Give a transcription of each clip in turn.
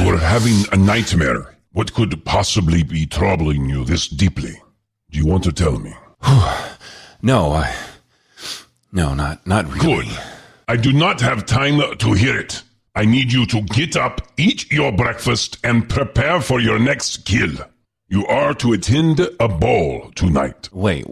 were having a nightmare. What could possibly be troubling you this deeply? Do you want to tell me? No, not really. Good. I do not have time to hear it. I need you to get up, eat your breakfast, and prepare for your next kill. You are to attend a ball tonight. Wait,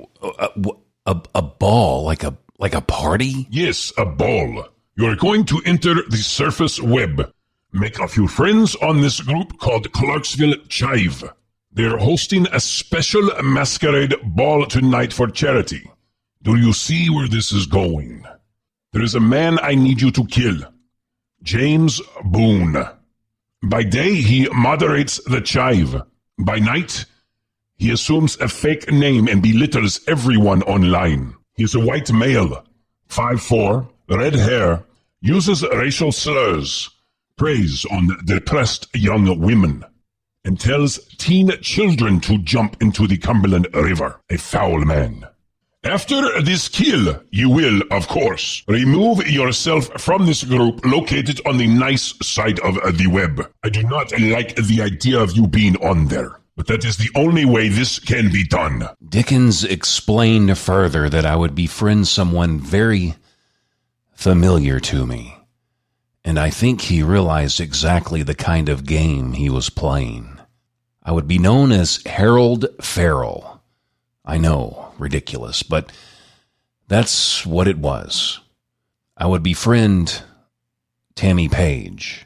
a ball? Like a party? Yes, a ball. You are going to enter the surface web. Make a few friends on this group called Clarksville Chive. They're hosting a special masquerade ball tonight for charity. Do you see where this is going? There is a man I need you to kill. James Boone. By day, he moderates the Chive. By night, he assumes a fake name and belittles everyone online. He is a white male, 5'4", red hair, uses racial slurs, preys on depressed young women, and tells teen children to jump into the Cumberland River. A foul man. After this kill, you will, of course, remove yourself from this group located on the nice side of the web. I do not like the idea of you being on there, but that is the only way this can be done. Dickens explained further that I would befriend someone very familiar to me, and I think he realized exactly the kind of game he was playing. I would be known as Harold Farrell. I know, ridiculous, but that's what it was. I would befriend Tammy Page,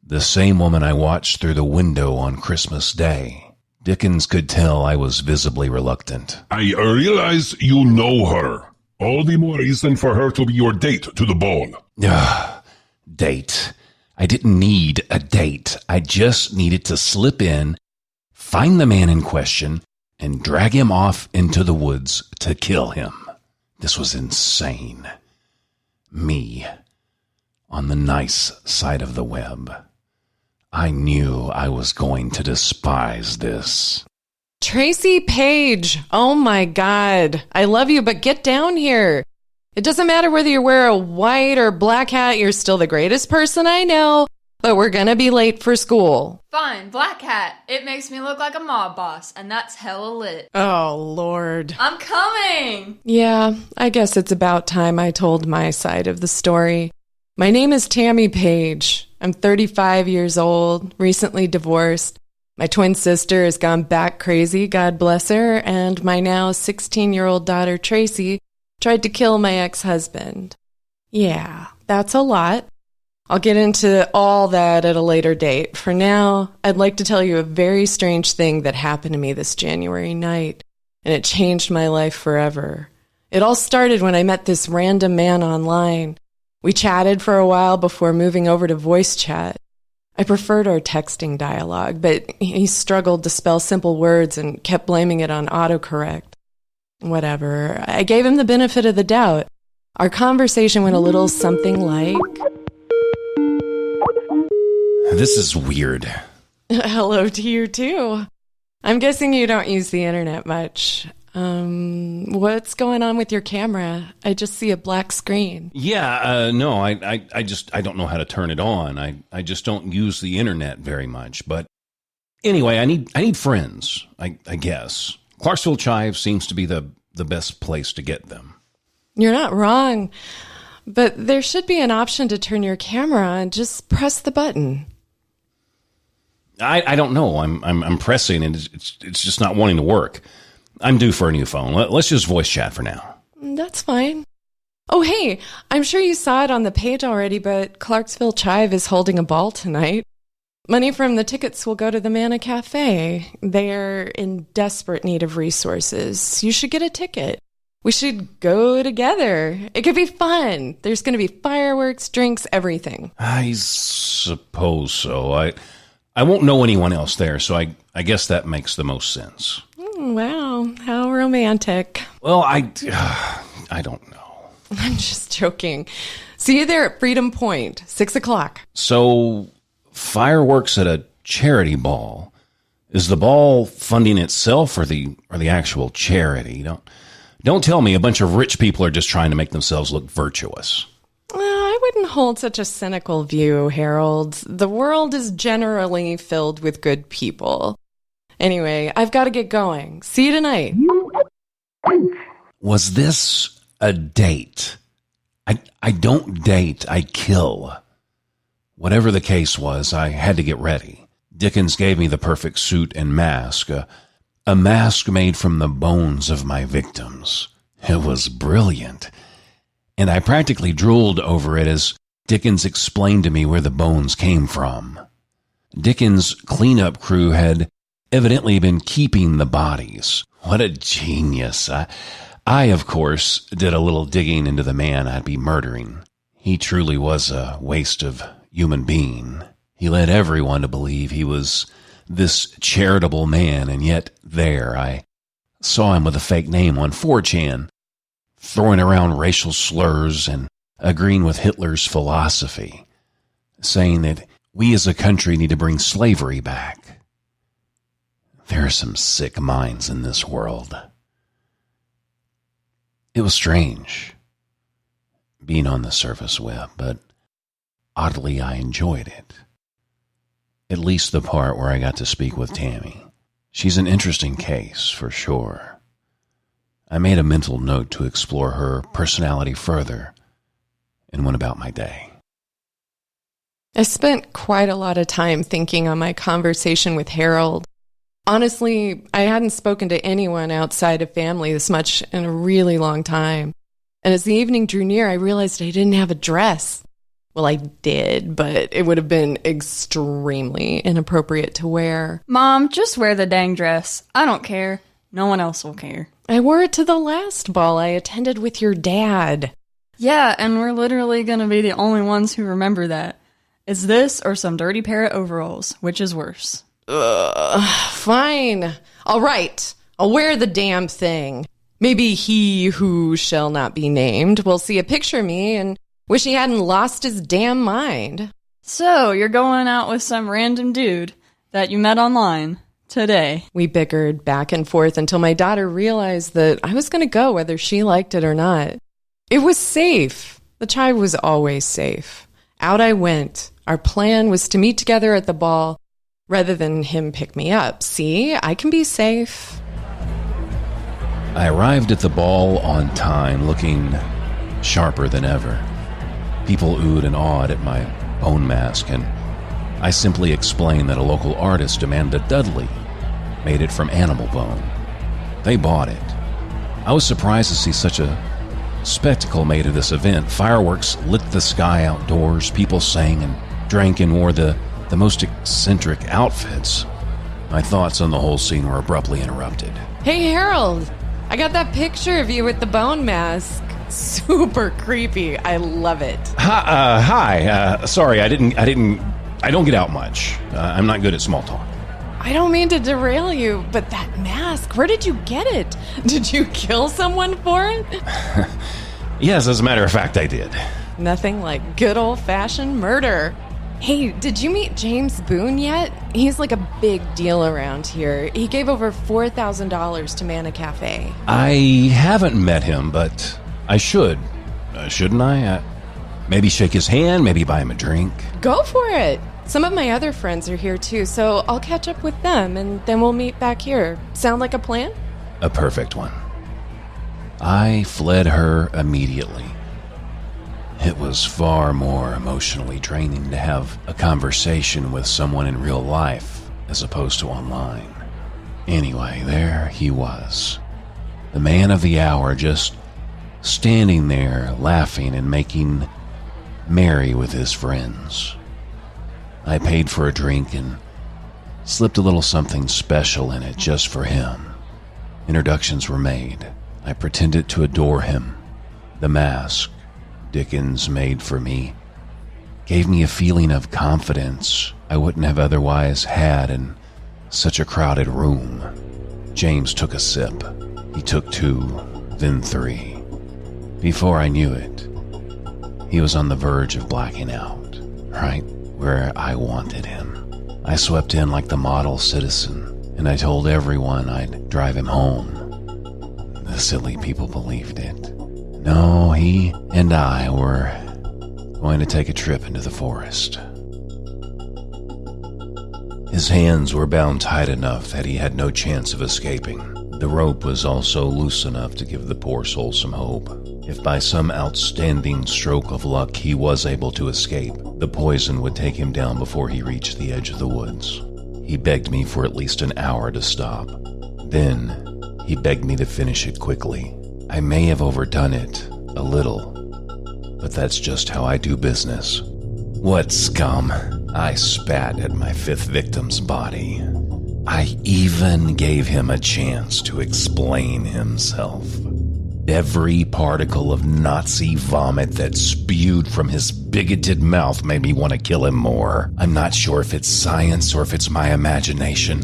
the same woman I watched through the window on Christmas Day. Dickens could tell I was visibly reluctant. I realize you know her. All the more reason for her to be your date to the ball. Date. I didn't need a date. I just needed to slip in, find the man in question, and drag him off into the woods to kill him. This was insane. Me, on the nice side of the web. I knew I was going to despise this. Tracy Page, oh my God. I love you, but get down here. It doesn't matter whether you wear a white or black hat, you're still the greatest person I know, but we're gonna be late for school. Fine, black hat. It makes me look like a mob boss, and that's hella lit. Oh, Lord. I'm coming! Yeah, I guess it's about time I told my side of the story. My name is Tammy Page. I'm 35 years old, recently divorced. My twin sister has gone back crazy, God bless her, and my now 16-year-old daughter, Tracy, tried to kill my ex-husband. Yeah, that's a lot. I'll get into all that at a later date. For now, I'd like to tell you a very strange thing that happened to me this January night, and it changed my life forever. It all started when I met this random man online. We chatted for a while before moving over to voice chat. I preferred our texting dialogue, but he struggled to spell simple words and kept blaming it on autocorrect. Whatever. I gave him the benefit of the doubt. Our conversation went a little something like... This is weird. Hello to you, too. I'm guessing you don't use the internet much. What's going on with your camera? I just see a black screen. No, I don't know how to turn it on. I just don't use the internet very much. But anyway, I need friends, I guess. Clarksville Chive seems to be the best place to get them. You're not wrong, but there should be an option to turn your camera on. Just press the button. I don't know. I'm pressing and it's just not wanting to work. I'm due for a new phone. Let's just voice chat for now. That's fine. Oh, hey, I'm sure you saw it on the page already, but Clarksville Chive is holding a ball tonight. Money from the tickets will go to the Manna Cafe. They're in desperate need of resources. You should get a ticket. We should go together. It could be fun. There's going to be fireworks, drinks, everything. I suppose so. I won't know anyone else there, so I guess that makes the most sense. Wow, how romantic. Well, I don't know. I'm just joking. See you there at Freedom Point, 6 o'clock. So, fireworks at a charity ball. Is the ball funding itself or the actual charity? Don't tell me a bunch of rich people are just trying to make themselves look virtuous. I wouldn't hold such a cynical view, Harold. The world is generally filled with good people. Anyway, I've got to get going. See you tonight. Was this a date? I don't date, I kill. Whatever the case was, I had to get ready. Dickens gave me the perfect suit and mask, a mask made from the bones of my victims. It was brilliant, and I practically drooled over it as Dickens explained to me where the bones came from. Dickens' cleanup crew had evidently been keeping the bodies. What a genius. I, of course, did a little digging into the man I'd be murdering. He truly was a waste of human being. He led everyone to believe he was this charitable man, and yet there I saw him with a fake name on 4chan, throwing around racial slurs and agreeing with Hitler's philosophy, saying that we as a country need to bring slavery back. There are some sick minds in this world. It was strange being on the surface web, but oddly I enjoyed it. At least the part where I got to speak with Tammy. She's an interesting case, for sure. I made a mental note to explore her personality further and went about my day. I spent quite a lot of time thinking on my conversation with Harold. Honestly, I hadn't spoken to anyone outside of family this much in a really long time. And as the evening drew near, I realized I didn't have a dress. Well, I did, but it would have been extremely inappropriate to wear. Mom, just wear the dang dress. I don't care. No one else will care. I wore it to the last ball I attended with your dad. Yeah, and we're literally gonna be the only ones who remember that. It's this or some dirty pair of overalls, which is worse. Fine. All right. I'll wear the damn thing. Maybe he who shall not be named will see a picture of me and wish he hadn't lost his damn mind. So, you're going out with some random dude that you met online today. We bickered back and forth until my daughter realized that I was going to go whether she liked it or not. It was safe. The chive was always safe. Out I went. Our plan was to meet together at the ball rather than him pick me up. See, I can be safe. I arrived at the ball on time, looking sharper than ever. People oohed and awed at my bone mask, and I simply explained that a local artist, Amanda Dudley, made it from animal bone. They bought it. I was surprised to see such a spectacle made of this event. Fireworks lit the sky outdoors, people sang and drank and wore the most eccentric outfits. My thoughts on the whole scene were abruptly interrupted. Hey, Harold, I got that picture of you with the bone mask. Super creepy. I love it. Hi. Sorry, I don't get out much. I'm not good at small talk. I don't mean to derail you, but that mask, where did you get it? Did you kill someone for it? Yes, as a matter of fact, I did. Nothing like good old-fashioned murder. Hey, did you meet James Boone yet? He's like a big deal around here. He gave over $4,000 to man a cafe. I haven't met him, but I should. Shouldn't I? Maybe shake his hand, maybe buy him a drink. Go for it. Some of my other friends are here too, so I'll catch up with them and then we'll meet back here. Sound like a plan? A perfect one. I fled her immediately. It was far more emotionally draining to have a conversation with someone in real life as opposed to online. Anyway, there he was. The man of the hour, just standing there laughing and making merry with his friends. I paid for a drink and slipped a little something special in it just for him. Introductions were made. I pretended to adore him. The mask Dickens made for me gave me a feeling of confidence I wouldn't have otherwise had in such a crowded room. James took a sip. He took 2, then 3. Before I knew it, he was on the verge of blacking out, right where I wanted him. I swept in like the model citizen, and I told everyone I'd drive him home. The silly people believed it. No, he and I were going to take a trip into the forest. His hands were bound tight enough that he had no chance of escaping. The rope was also loose enough to give the poor soul some hope. If by some outstanding stroke of luck he was able to escape, the poison would take him down before he reached the edge of the woods. He begged me for at least an hour to stop. Then, he begged me to finish it quickly. I may have overdone it, a little, but that's just how I do business. What scum! I spat at my fifth victim's body. I even gave him a chance to explain himself. Every particle of Nazi vomit that spewed from his bigoted mouth made me want to kill him more. I'm not sure if it's science or if it's my imagination,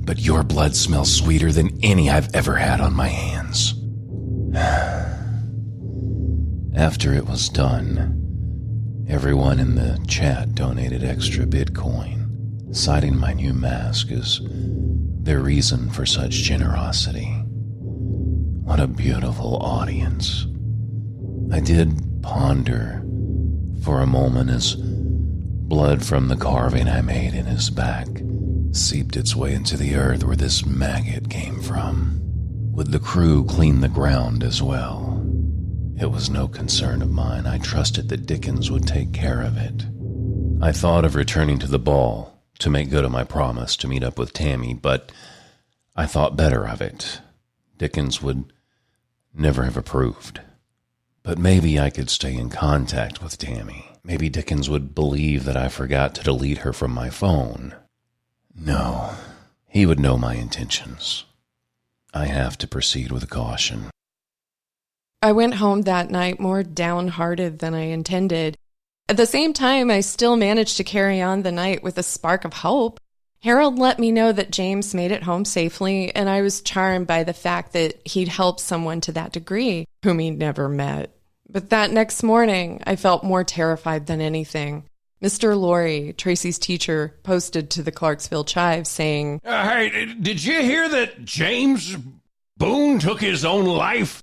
but your blood smells sweeter than any I've ever had on my hands. After it was done, everyone in the chat donated extra Bitcoin, citing my new mask as their reason for such generosity. What a beautiful audience. I did ponder for a moment as blood from the carving I made in his back seeped its way into the earth where this maggot came from. Would the crew clean the ground as well? It was no concern of mine. I trusted that Dickens would take care of it. I thought of returning to the ball to make good on my promise to meet up with Tammy, but I thought better of it. Dickens would never have approved. But maybe I could stay in contact with Tammy. Maybe Dickens would believe that I forgot to delete her from my phone. No, he would know my intentions. I have to proceed with caution. I went home that night more downhearted than I intended. At the same time, I still managed to carry on the night with a spark of hope. Harold let me know that James made it home safely, and I was charmed by the fact that he'd helped someone to that degree, whom he'd never met. But that next morning, I felt more terrified than anything. Mr. Lorry, Tracy's teacher, posted to the Clarksville Chive saying, Hey, did you hear that James Boone took his own life?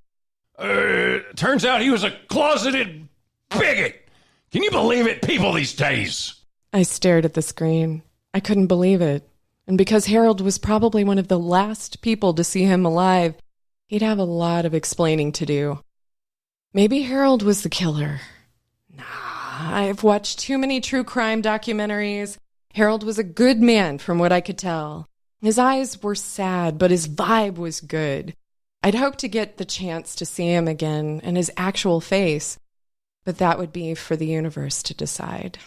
Turns out he was a closeted bigot. Can you believe it, people these days? I stared at the screen. I couldn't believe it. And because Harold was probably one of the last people to see him alive, he'd have a lot of explaining to do. Maybe Harold was the killer. Nah, I've watched too many true crime documentaries. Harold was a good man from what I could tell. His eyes were sad, but his vibe was good. I'd hoped to get the chance to see him again and his actual face, but that would be for the universe to decide.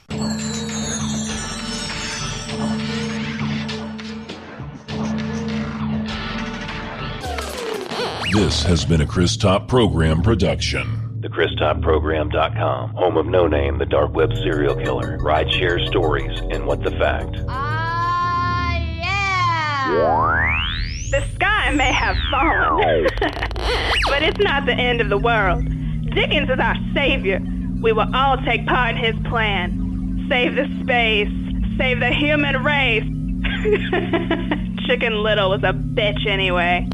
This has been a Chris Top Program production. TheChrisTopProgram.com, home of No Name, the dark web serial killer, rideshare stories, and What the Fact. Yeah! The sky may have fallen, but it's not the end of the world. Dickens is our savior. We will all take part in his plan. Save the space. Save the human race. Chicken Little was a bitch anyway.